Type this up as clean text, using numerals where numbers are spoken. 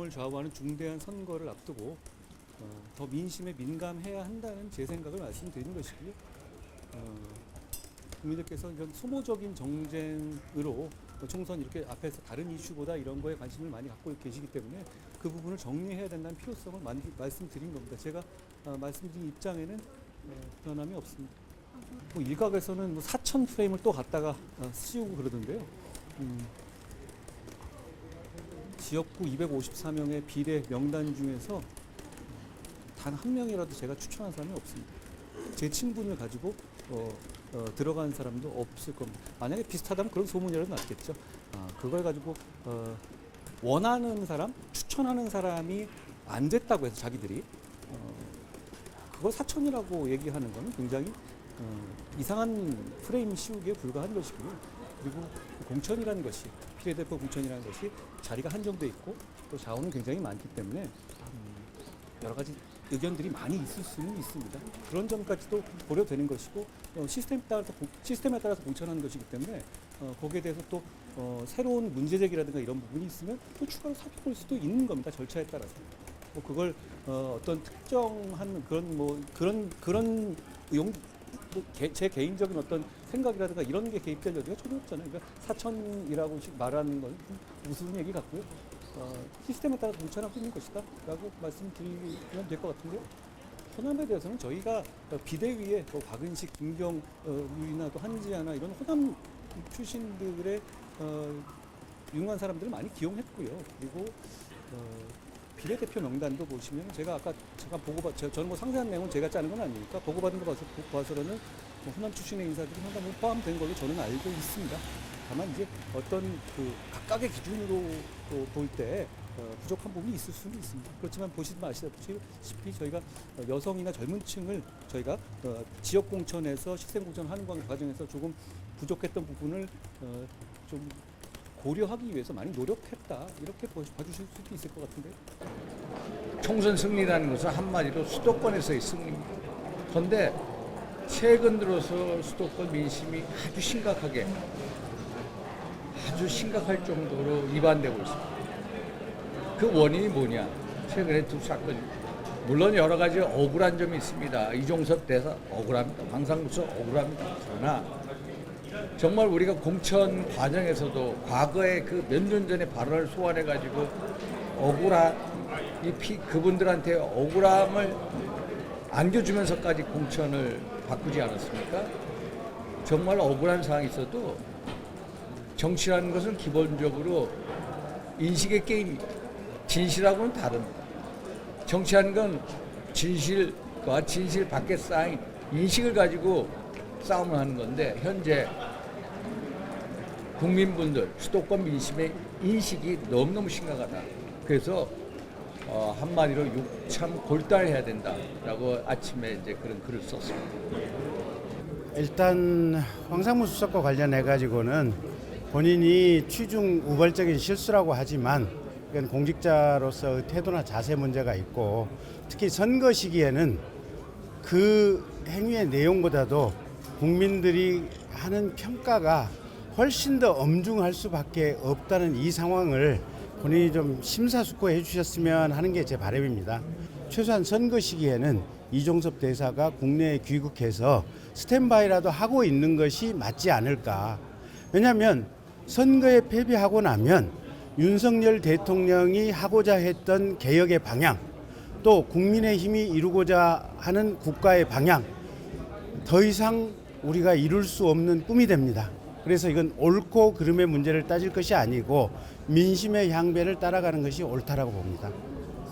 민심을 좌우하는 중대한 선거를 앞두고 더 민심에 민감해야 한다는 제 생각을 말씀드리는 것이고요. 국민들께서 이런 소모적인 정쟁으로 총선 이렇게 앞에서 다른 이슈보다 이런 거에 관심을 많이 갖고 계시기 때문에 그 부분을 정리해야 된다는 필요성을 많이 말씀드린 겁니다. 제가 말씀드린 입장에는 변함이 없습니다. 뭐 일각에서는 뭐 4천 프레임을 또 갖다가 씌우고 그러던데요. 지역구 254명의 비례 명단 중에서 단 한 명이라도 제가 추천한 사람이 없습니다. 제 친분을 가지고 들어간 사람도 없을 겁니다. 만약에 비슷하다면 그런 소문이라도 났겠죠. 그걸 가지고 원하는 사람, 추천하는 사람이 안 됐다고 해서 자기들이 그걸 사천이라고 얘기하는 것은 굉장히 이상한 프레임 씌우기에 불과한 것이고요. 그리고 공천이라는 것이, 비례대표 공천이라는 것이 자리가 한정돼 있고 또 자원은 굉장히 많기 때문에 여러 가지 의견들이 많이 있을 수는 있습니다. 그런 점까지도 고려되는 것이고 시스템에 따라서 공천하는 것이기 때문에 거기에 대해서 또 새로운 문제 제기라든가 이런 부분이 있으면 또 추가로 살펴볼 수도 있는 겁니다. 절차에 따라서. 뭐 그걸 어떤 특정한 그런 제 개인적인 어떤 생각이라든가 이런 게 개입될 여지가 전혀 없잖아요. 그러니까 사천이라고 말하는 건 무슨 얘기 같고요. 시스템에 따라 공천하고 있는 것이다 라고 말씀드리면 될 것 같은데요. 호남에 대해서는 저희가 비대위에 또 박은식, 김경유나 또 한지아나 이런 호남 출신들의 유능한 사람들을 많이 기용했고요. 그리고 비례대표 명단도 보시면 제가 아까 잠깐 저는 뭐 상세한 내용은 제가 짜는 건 아니니까 보고받은 거 봐서는 호남 출신의 인사들이 상당히 포함된 걸로 저는 알고 있습니다. 다만 이제 어떤 그 각각의 기준으로 볼 때 부족한 부분이 있을 수는 있습니다. 그렇지만 보시면 아시다시피 저희가 여성이나 젊은 층을 저희가 지역 공천에서 시스템 공천하는 과정에서 조금 부족했던 부분을 좀 고려하기 위해서 많이 노력했다. 이렇게 봐주실 수도 있을 것 같은데요. 총선 승리라는 것은 한마디로 수도권에서의 승리입니다. 그런데 최근 들어서 수도권 민심이 아주 심각할 정도로 위반되고 있습니다. 그 원인이 뭐냐? 최근에 두 사건이 물론 여러 가지 억울한 점이 있습니다. 이종섭 대사 억울합니다. 황상무서 억울합니다. 그러나 정말 우리가 공천 과정에서도 과거에 그 몇 년 전에 발언을 소환해가지고 그분들한테 억울함을 안겨주면서까지 공천을 바꾸지 않았습니까? 정말 억울한 상황이 있어도 정치라는 것은 기본적으로 인식의 게임입니다. 진실하고는 다릅니다. 정치하는 건 진실과 진실 밖에 쌓인 인식을 가지고 싸움을 하는 건데 현재 국민분들, 수도권 민심의 인식이 너무너무 심각하다. 그래서 한마디로 참 골달해야 된다라고 아침에 이제 그런 글을 썼습니다. 일단 황상무 수석과 관련해 가지고는 본인이 취중 우발적인 실수라고 하지만 이건 공직자로서 태도나 자세 문제가 있고 특히 선거 시기에는 그 행위의 내용보다도 국민들이 하는 평가가 훨씬 더 엄중할 수밖에 없다는 이 상황을 본인이 좀 심사숙고해 주셨으면 하는 게 제 바람입니다. 최소한 선거 시기에는 이종섭 대사가 국내에 귀국해서 스탠바이라도 하고 있는 것이 맞지 않을까. 왜냐하면 선거에 패배하고 나면 윤석열 대통령이 하고자 했던 개혁의 방향, 또 국민의힘이 이루고자 하는 국가의 방향, 더 이상 우리가 이룰 수 없는 꿈이 됩니다. 그래서 이건 옳고 그름의 문제를 따질 것이 아니고 민심의 향배를 따라가는 것이 옳다라고 봅니다.